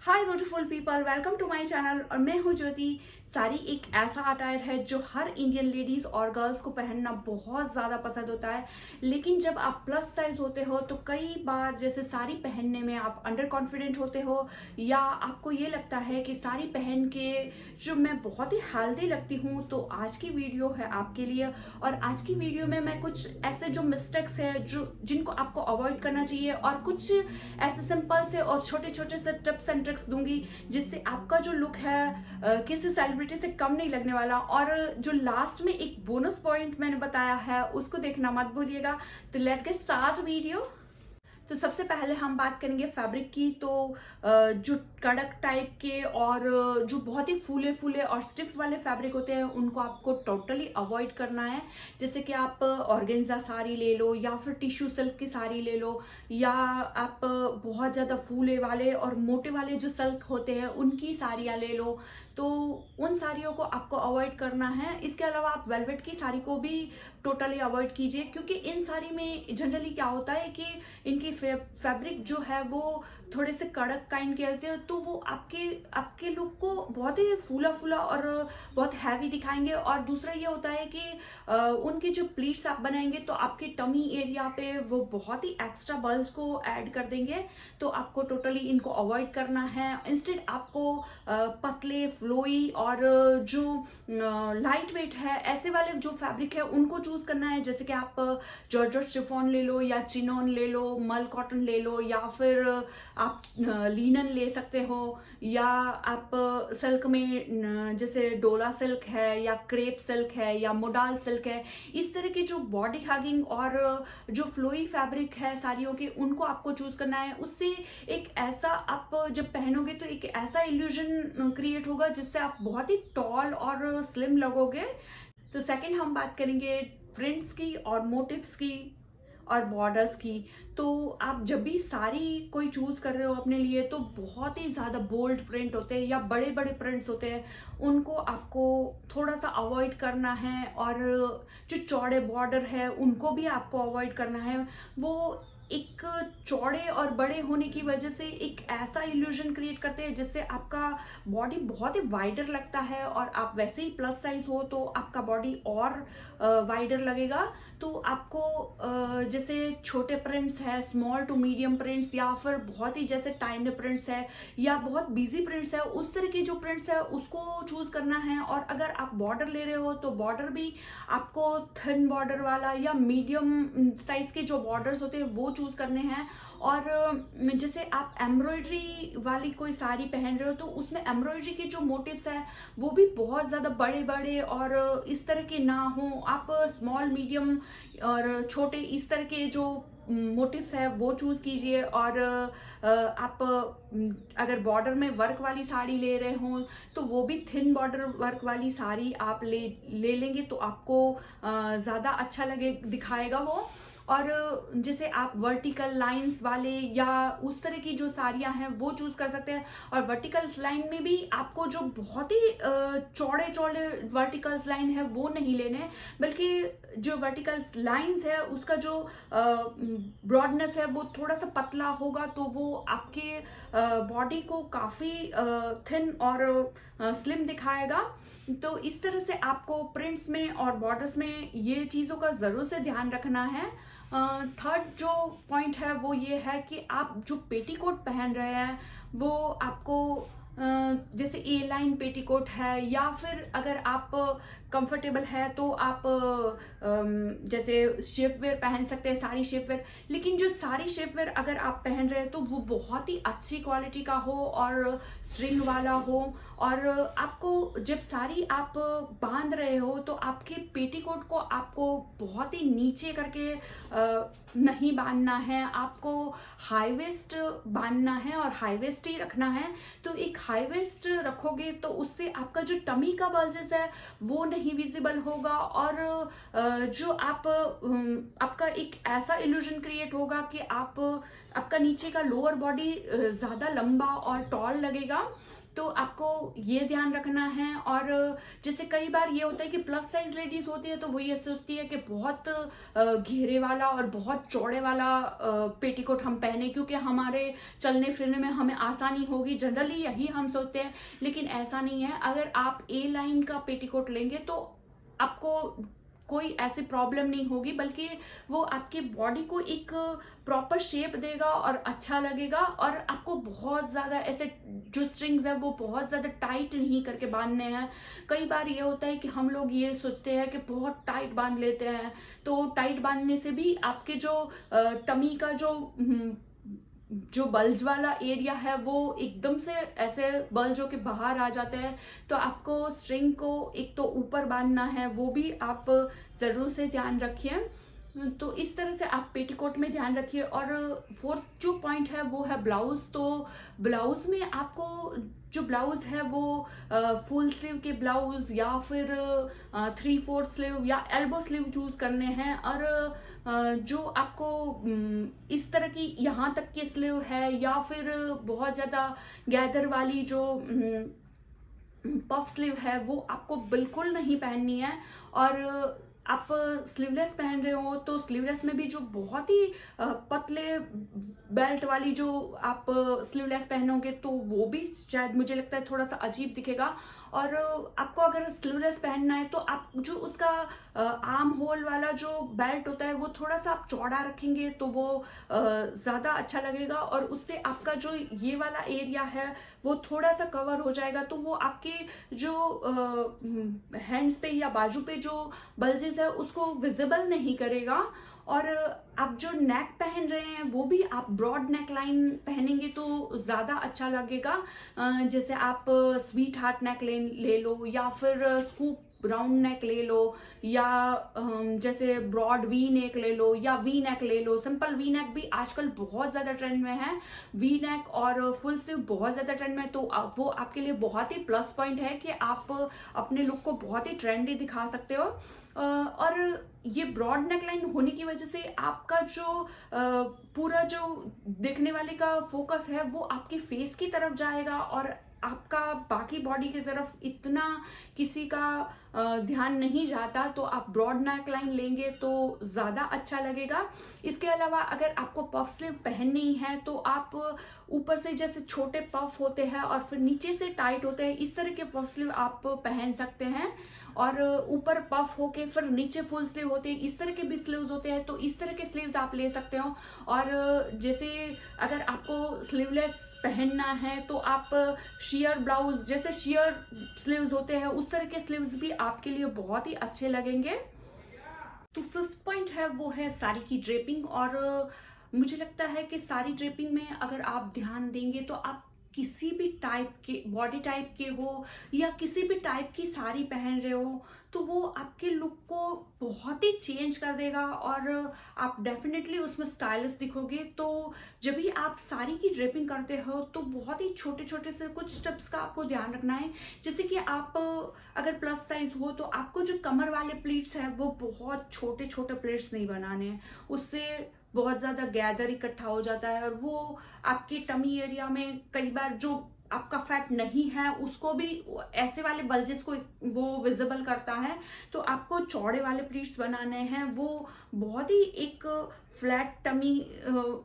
Hi beautiful people, welcome to my channel. और मैं हूँ ज्योति। साड़ी एक ऐसा अटायर है जो हर इंडियन लेडीज और गर्ल्स को पहनना बहुत ज़्यादा पसंद होता है। लेकिन जब आप प्लस साइज होते हो तो कई बार जैसे साड़ी पहनने में आप अंडर कॉन्फिडेंट होते हो, या आपको ये लगता है कि साड़ी पहन के जो मैं बहुत ही हेल्दी लगती हूँ। तो आज की वीडियो है आपके लिए। और आज की वीडियो में मैं कुछ ऐसे जो मिस्टेक्स है जो जिनको आपको अवॉइड करना चाहिए, और कुछ ऐसे सिंपल से और छोटे छोटे से टिप्स एंड ट्रिक्स दूंगी जिससे आपका जो लुक है किसी सेलिब्रिटी से कम नहीं लगने वाला। और जो लास्ट में एक बोनस पॉइंट मैंने बताया है उसको देखना मत भूलिएगा। तो लेट गेट स्टार्ट वीडियो। तो सबसे पहले हम बात करेंगे फैब्रिक की। तो जो कड़क टाइप के और जो बहुत ही फूले फूले और स्टिफ वाले फैब्रिक होते हैं उनको आपको टोटली अवॉइड करना है। जैसे कि आप ऑर्गेन्जा साड़ी ले लो, या फिर टिश्यू सिल्क की साड़ी ले लो, या आप बहुत ज़्यादा फूले वाले और मोटे वाले जो सिल्क होते हैं उनकी साड़ियाँ ले लो। तो उन साड़ियों को आपको अवॉइड करना है। इसके अलावा आप वेलवेट की साड़ी को भी टोटली अवॉइड कीजिए, क्योंकि इन साड़ी में जनरली क्या होता है कि इनकी फैब्रिक जो है वो थोड़े से कड़क काइंड के होते हैं, तो वो आपके आपके लुक को बहुत ही फूला फूला और बहुत हैवी दिखाएंगे। और दूसरा ये होता है कि उनकी जो प्लीट्स आप बनाएंगे तो आपके टमी एरिया पे वो बहुत ही एक्स्ट्रा बल्ज को ऐड कर देंगे। तो आपको टोटली इनको अवॉइड करना है। इंस्टेड आपको पतले फ्लोई और जो लाइट वेट है ऐसे वाले जो फैब्रिक है उनको चूज करना है। जैसे कि आप जॉर्जेट शिफॉन ले लो, या चिनोन ले लो, मल कॉटन ले लो, या फिर आप लीनन ले सकते हो, या आप सिल्क में जैसे डोला सिल्क है, या क्रेप सिल्क है, या मोडाल सिल्क है। इस तरह की जो बॉडी हगिंग और जो फ्लोई फैब्रिक है साड़ियों के उनको आपको चूज करना है। उससे एक ऐसा आप जब पहनोगे तो एक ऐसा इल्यूजन क्रिएट होगा जिससे आप बहुत ही टॉल और स्लिम लगोगे। तो सेकंड हम बात करेंगे प्रिंट्स की और मोटिव्स की और बॉर्डर्स की। तो आप जब भी साड़ी कोई चूज कर रहे हो अपने लिए तो बहुत ही ज्यादा बोल्ड प्रिंट होते हैं या बड़े बड़े प्रिंट्स होते हैं, उनको आपको थोड़ा सा अवॉइड करना है। और जो चौड़े बॉर्डर है उनको भी आपको अवॉइड करना है। वो एक चौड़े और बड़े होने की वजह से एक ऐसा इल्यूजन क्रिएट करते हैं जिससे आपका बॉडी बहुत ही वाइडर लगता है, और आप वैसे ही प्लस साइज हो तो आपका बॉडी और वाइडर लगेगा। तो आपको जैसे छोटे प्रिंट्स है, स्मॉल टू मीडियम प्रिंट्स, या फिर बहुत ही जैसे टाइनी प्रिंट्स है, या बहुत बिजी प्रिंट्स है, उस तरह की जो प्रिंट्स है उसको चूज करना है। और अगर आप बॉर्डर ले रहे हो तो बॉर्डर भी आपको थिन बॉर्डर वाला या मीडियम साइज के जो बॉर्डर्स होते हैं वो चूज करने हैं। और जैसे आप एम्ब्रॉयडरी वाली कोई साड़ी पहन रहे हो तो उसमें एम्ब्रॉयडरी के जो मोटिव्स है वो भी बहुत ज्यादा बड़े बड़े और इस तरह के ना हो। आप स्मॉल मीडियम और छोटे इस तरह के जो मोटिव्स है वो चूज कीजिए। और आप अगर बॉर्डर में वर्क वाली साड़ी ले रहे हो तो वो भी थिन बॉर्डर वर्क वाली साड़ी आप ले लेंगे तो आपको ज्यादा अच्छा लगे दिखाएगा वो। और जैसे आप वर्टिकल लाइंस वाले या उस तरह की जो साड़ियां हैं वो चूज कर सकते हैं। और वर्टिकल लाइन में भी आपको जो बहुत ही चौड़े चौड़े वर्टिकल लाइन है वो नहीं लेने, बल्कि जो वर्टिकल लाइंस है उसका जो ब्रॉडनेस है वो थोड़ा सा पतला होगा, तो वो आपके बॉडी को काफी थिन और स्लिम दिखाएगा। तो इस तरह से आपको प्रिंट्स में और बॉर्डर्स में ये चीजों का जरूर से ध्यान रखना है। थर्ड जो पॉइंट है वो ये है कि आप जो पेटीकोट पहन रहे हैं वो आपको जैसे ए लाइन पेटीकोट है, या फिर अगर आप कंफर्टेबल है तो आप जैसे शेप वेयर पहन सकते हैं, साड़ी शेप वेयर। लेकिन जो साड़ी शेप वेयर अगर आप पहन रहे हैं तो वो बहुत ही अच्छी क्वालिटी का हो और स्ट्रिंग वाला हो। और आपको जब साड़ी आप बांध रहे हो तो आपके पेटीकोट को आपको बहुत ही नीचे करके नहीं बांधना है, आपको हाई वेस्ट बांधना है और हाई वेस्ट ही रखना है। तो एक हाई वेस्ट रखोगे तो उससे आपका जो टमी का बल्जेस है वो नहीं विजिबल होगा, और जो आपका एक ऐसा इल्यूजन क्रिएट होगा कि आपका नीचे का लोअर बॉडी ज्यादा लंबा और टॉल लगेगा। तो आपको ये ध्यान रखना है। और जैसे कई बार ये होता है कि प्लस साइज लेडीज होती है तो वो ये सोचती है कि बहुत घेरे वाला और बहुत चौड़े वाला पेटीकोट हम पहने, क्योंकि हमारे चलने फिरने में हमें आसानी होगी, जनरली यही हम सोचते हैं। लेकिन ऐसा नहीं है। अगर आप ए लाइन का पेटीकोट लेंगे तो आपको कोई ऐसी प्रॉब्लम नहीं होगी, बल्कि वो आपके बॉडी को एक प्रॉपर शेप देगा और अच्छा लगेगा। और आपको बहुत ज्यादा ऐसे जो स्ट्रिंग्स है वो बहुत ज्यादा टाइट नहीं करके बांधने हैं। कई बार ये होता है कि हम लोग ये सोचते हैं कि बहुत टाइट बांध लेते हैं, तो टाइट बांधने से भी आपके जो टमी का जो बल्ज वाला एरिया है वो एकदम से ऐसे बल्ज होके बाहर आ जाते हैं। तो आपको स्ट्रिंग को एक तो ऊपर बांधना है, वो भी आप जरूर से ध्यान रखिए। तो इस तरह से आप पेटीकोट में ध्यान रखिए। और फोर्थ जो पॉइंट है वो है ब्लाउज। तो ब्लाउज में आपको जो ब्लाउज है वो फुल स्लीव के ब्लाउज या फिर 3/4 स्लीव या एल्बो स्लीव चूज करने हैं। और जो आपको इस तरह की यहाँ तक की स्लीव है या फिर बहुत ज्यादा गैदर वाली जो पफ स्लीव है वो आपको बिल्कुल नहीं पहननी है। और आप स्लीवलेस पहन रहे हो तो स्लीवलेस में भी जो बहुत ही पतले बेल्ट वाली जो आप स्लीवलेस पहनोगे तो वो भी शायद मुझे लगता है थोड़ा सा अजीब दिखेगा। और आपको अगर स्लीवलेस पहनना है तो आप जो उसका आर्म होल वाला जो बेल्ट होता है वो थोड़ा सा आप चौड़ा रखेंगे तो वो ज्यादा अच्छा लगेगा। और उससे आपका जो ये वाला एरिया है वो थोड़ा सा कवर हो जाएगा, तो वो आपके जो हैंड्स पे या बाजू पे जो बल्जेस है उसको विजिबल नहीं करेगा। और आप जो नेक पहन रहे हैं वो भी आप ब्रॉड नेक लाइन पहनेंगे तो ज्यादा अच्छा लगेगा। जैसे आप स्वीट हार्ट नेक ले लो या फिर स्कूप राउंड नेक ले लो, या जैसे ब्रॉड वी नेक ले लो या वी नेक ले लो। सिंपल वी नेक भी आजकल बहुत ज्यादा ट्रेंड में है। वी नेक और फुल स्लीव बहुत ज्यादा ट्रेंड में है, तो वो आपके लिए बहुत ही प्लस पॉइंट है कि आप अपने लुक को बहुत ही ट्रेंडी दिखा सकते हो। और ये ब्रॉड नेकलाइन होने की वजह से आपका जो पूरा जो देखने वाले का फोकस है वो आपके फेस की तरफ जाएगा और आपका बाकी बॉडी की तरफ इतना किसी का ध्यान नहीं जाता। तो आप ब्रॉड नेक लाइन लेंगे तो ज्यादा अच्छा लगेगा। इसके अलावा अगर आपको पफ स्लीव पहननी है तो आप ऊपर से जैसे छोटे पफ होते हैं और फिर नीचे से टाइट होते हैं, इस तरह के पफ स्लीव आप पहन सकते हैं। और ऊपर पफ होके फिर नीचे फुल स्लीव होते हैं, इस तरह के भी स्लीव्स होते हैं, तो इस तरह के स्लीव्स आप ले सकते हो। और जैसे अगर आपको स्लीवलेस पहनना है तो आप शियर ब्लाउज जैसे शियर स्लीव्स होते हैं उस तरह के स्लीव्स भी आपके लिए बहुत ही अच्छे लगेंगे। तो फिफ्थ पॉइंट है वो है साड़ी की ड्रेपिंग। और मुझे लगता है कि साड़ी ड्रेपिंग में अगर आप ध्यान देंगे तो आप किसी भी टाइप के बॉडी टाइप के हो या किसी भी टाइप की साड़ी पहन रहे हो तो वो आपके लुक को बहुत ही चेंज कर देगा और आप डेफिनेटली उसमें स्टाइलिश दिखोगे। तो जब भी आप साड़ी की ड्रेपिंग करते हो तो बहुत ही छोटे छोटे से कुछ स्टेप्स का आपको ध्यान रखना है। जैसे कि आप अगर प्लस साइज हो तो आपको जो कमर वाले प्लीट्स है वो बहुत छोटे छोटे प्लीट्स नहीं बनाने हैं, उससे बहुत ज्यादा गैदर इकट्ठा हो जाता है और वो आपके टमी एरिया में कई बार जो आपका फैट नहीं है उसको भी ऐसे वाले बल्जेस को वो विजिबल करता है। तो आपको चौड़े वाले प्लीट्स बनाने हैं, वो बहुत ही एक फ्लैट टमी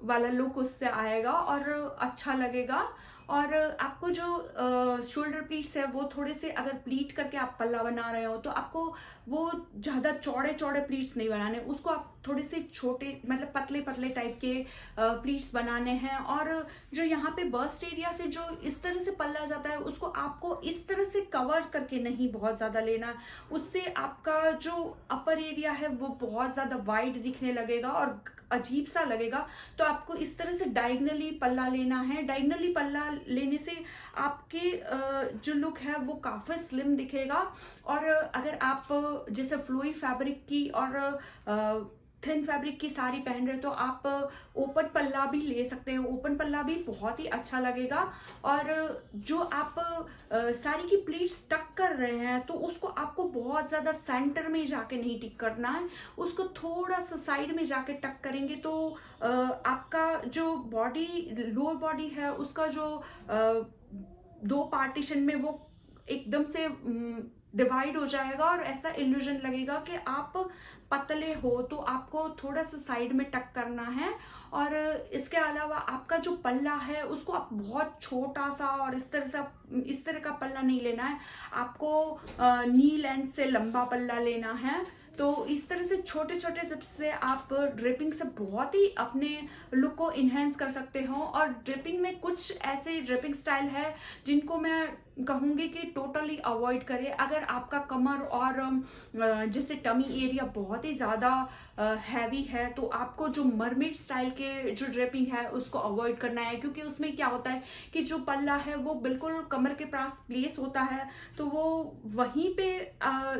वाला लुक उससे आएगा और अच्छा लगेगा। और आपको जो शोल्डर प्लीट्स है वो थोड़े से अगर प्लीट करके आप पल्ला बना रहे हो तो आपको वो ज्यादा चौड़े चौड़े प्लीट्स नहीं बनाने, उसको आप थोड़े से छोटे मतलब पतले पतले टाइप के प्लीट्स बनाने हैं। और जो यहाँ पे बस्ट एरिया से जो इस तरह से पल्ला जाता है उसको आपको इस तरह से कवर करके नहीं बहुत ज्यादा लेना, उससे आपका जो अपर एरिया है वो बहुत ज्यादा वाइड दिखने लगेगा और अजीब सा लगेगा। तो आपको इस तरह से डायगनली पल्ला लेना है। डायगनली पल्ला लेने से आपके जो लुक है वो काफी स्लिम दिखेगा। और अगर आप जैसे फ्लोई फैब्रिक की और थिन फैब्रिक की साड़ी पहन रहे हो तो आप ओपन पल्ला भी ले सकते हो, ओपन पल्ला भी बहुत ही अच्छा लगेगा। और जो आप साड़ी की प्लीट्स टक कर रहे हैं तो उसको आपको बहुत ज्यादा सेंटर में जाके नहीं टिक करना है, उसको थोड़ा सा साइड में जाके टक करेंगे तो आपका जो बॉडी लोअर बॉडी है उसका जो दो पार्टीशन में वो एकदम से डिवाइड हो जाएगा और ऐसा इल्यूजन लगेगा कि आप पतले हो, तो आपको थोड़ा सा साइड में टक करना है। और इसके अलावा आपका जो पल्ला है उसको आप बहुत छोटा सा और इस तरह का पल्ला नहीं लेना है, आपको नी लेंथ से लंबा पल्ला लेना है। तो इस तरह से छोटे छोटे टिप्स से आप ड्रेपिंग से बहुत ही अपने लुक को इन्हेंस कर सकते हो। और ड्रेपिंग में कुछ ऐसे ड्रेपिंग स्टाइल है जिनको मैं कहूंगी कि टोटली अवॉइड करें। अगर आपका कमर और जैसे टमी एरिया बहुत ही ज़्यादा हैवी है, तो आपको जो मरमेड स्टाइल के जो ड्रेपिंग है उसको अवॉइड करना है, क्योंकि उसमें क्या होता है कि जो पल्ला है वो बिल्कुल कमर के पास प्लेस होता है, तो वो वहीं पे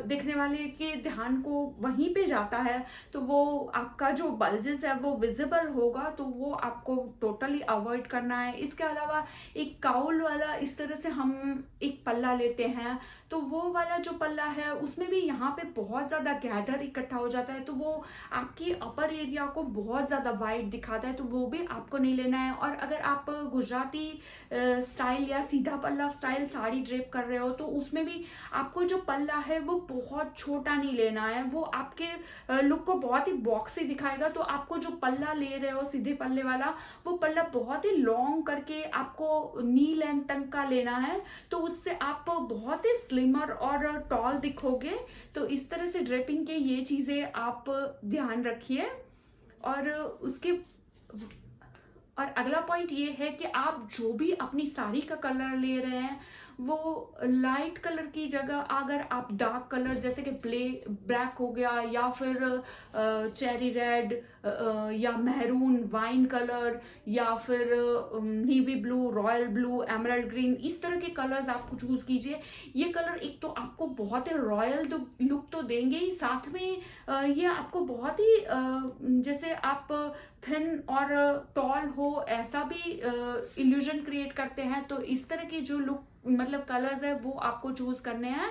देखने वाले के ध्यान को वहीं पे जाता है, तो वो आपका जो बल्जेस है वो विजिबल होगा, तो वो आपको टोटली अवॉइड करना है। इसके अलावा एक काउल वाला इस तरह से हम एक पल्ला लेते हैं, तो वो वाला जो पल्ला है उसमें भी यहाँ पे बहुत ज्यादा गैदर इकट्ठा हो जाता है, तो वो आपकी अपर एरिया को बहुत ज्यादा वाइड दिखाता है, तो वो भी आपको नहीं लेना है। और अगर आप गुजराती स्टाइल या सीधा पल्ला स्टाइल साड़ी ड्रेप कर रहे हो, तो उसमें भी आपको जो पल्ला है वो बहुत छोटा नहीं लेना है, वो आपके लुक को बहुत ही बॉक्सी दिखाएगा। तो आपको जो पल्ला ले रहे हो सीधे पल्ले वाला, वो पल्ला बहुत ही लॉन्ग करके आपको नी लेंथ तक का लेना है, तो उससे आप बहुत ही स्लिमर और टॉल दिखोगे। तो इस तरह से ड्रेपिंग के ये चीजें आप ध्यान रखिए। और अगला पॉइंट ये है कि आप जो भी अपनी साड़ी का कलर ले रहे हैं, वो लाइट कलर की जगह अगर आप डार्क कलर जैसे कि ब्लैक हो गया, या फिर चेरी रेड, या मेहरून वाइन कलर, या फिर navy blue, royal blue, emerald green, इस तरह के कलर्स आप चूज कीजिए। ये कलर एक तो आपको बहुत ही रॉयल लुक तो देंगे ही, साथ में ये आपको बहुत ही जैसे आप थिन और टॉल हो ऐसा भी इल्यूजन क्रिएट करते हैं। तो इस तरह की जो लुक मतलब कलर्स है वो आपको चूज करने हैं।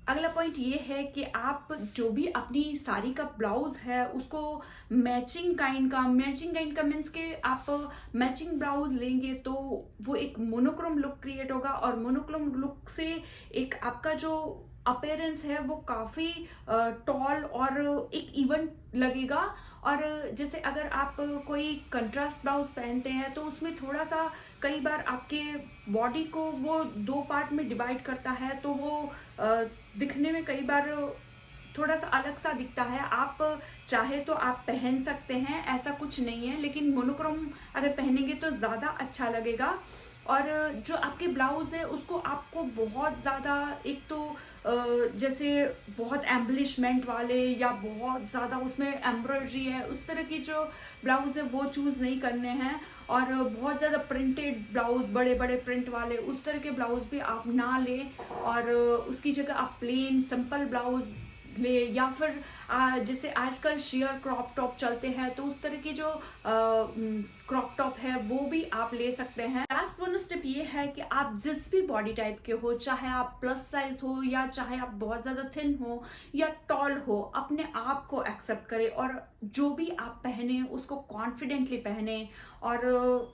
अगला पॉइंट ये है कि आप जो भी अपनी साड़ी का ब्लाउज है उसको मैचिंग काइंड का मीन्स के आप मैचिंग ब्लाउज लेंगे तो वो एक मोनोक्रोम लुक क्रिएट होगा, और मोनोक्रोम लुक से एक आपका जो अपीयरेंस है वो काफी टॉल और एक इवन लगेगा। और जैसे अगर आप कोई कंट्रास्ट ब्लाउज पहनते हैं तो उसमें थोड़ा सा कई बार आपके बॉडी को वो दो पार्ट में डिवाइड करता है, तो वो दिखने में कई बार थोड़ा सा अलग सा दिखता है। आप चाहे तो आप पहन सकते हैं, ऐसा कुछ नहीं है, लेकिन मोनोक्रोम अगर पहनेंगे तो ज्यादा अच्छा लगेगा। और जो आपके ब्लाउज है उसको आपको बहुत ज्यादा एक तो जैसे बहुत एम्बलिशमेंट वाले या बहुत ज्यादा उसमें एम्ब्रॉयडरी है उस तरह की जो ब्लाउज है वो चूज नहीं करने हैं। और बहुत ज्यादा प्रिंटेड ब्लाउज, बड़े बड़े प्रिंट वाले उस तरह के ब्लाउज भी आप ना लें, और उसकी जगह आप प्लेन सिंपल ब्लाउज ले, या फिर जैसे आजकल शेयर क्रॉप टॉप चलते हैं तो उस तरह की जो क्रॉप टॉप है वो भी आप ले सकते हैं। लास्ट बोनस टिप ये है कि आप जिस भी बॉडी टाइप के हो, चाहे आप प्लस साइज हो या चाहे आप बहुत ज्यादा थिन हो या टॉल हो, अपने आप को एक्सेप्ट करें और जो भी आप पहने उसको कॉन्फिडेंटली पहने। और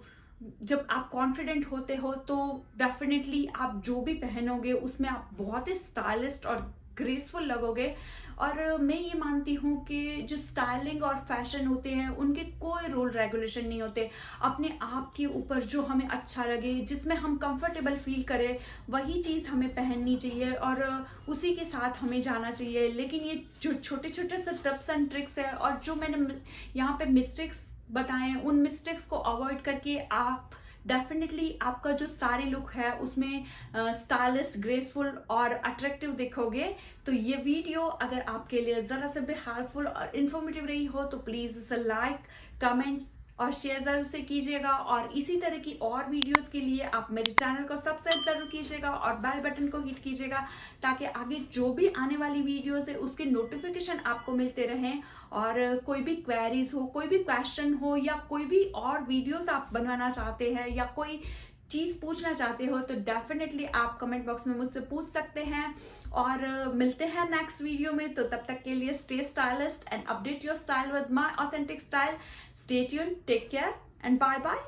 जब आप कॉन्फिडेंट होते हो तो डेफिनेटली आप जो भी पहनोगे उसमें आप बहुत ही स्टाइलिस्ट और ग्रेसफुल लगोगे। और मैं ये मानती हूँ कि जो स्टाइलिंग और फैशन होते हैं उनके कोई रूल रेगुलेशन नहीं होते, अपने आप के ऊपर जो हमें अच्छा लगे, जिसमें हम कंफर्टेबल फील करें वही चीज़ हमें पहननी चाहिए और उसी के साथ हमें जाना चाहिए। लेकिन ये जो छोटे छोटे से टिप्स एंड ट्रिक्स है और जो मैंने यहाँ पे मिस्टेक्स बताए, उन मिस्टेक्स को अवॉइड करके आप डेफिनेटली आपका जो सारी लुक है उसमें स्टाइलिश, ग्रेसफुल और अट्रैक्टिव दिखोगे। तो ये वीडियो अगर आपके लिए जरा से भी हेल्पफुल और इन्फॉर्मेटिव रही हो तो प्लीज इसे लाइक, कमेंट और शेयर जरूर से कीजिएगा। और इसी तरह की और वीडियोस के लिए आप मेरे चैनल को सब्सक्राइब जरूर कीजिएगा और बेल बटन को हिट कीजिएगा, ताकि आगे जो भी आने वाली वीडियोस है उसके नोटिफिकेशन आपको मिलते रहें। और कोई भी क्वेरीज हो, कोई भी क्वेश्चन हो, या कोई भी और वीडियोस आप बनवाना चाहते हैं या कोई चीज पूछना चाहते हो तो डेफिनेटली आप कमेंट बॉक्स में मुझसे पूछ सकते हैं। और मिलते हैं नेक्स्ट वीडियो में, तो तब तक के लिए stay stylist and update your style with my authentic style. Stay tuned, take care, and bye bye.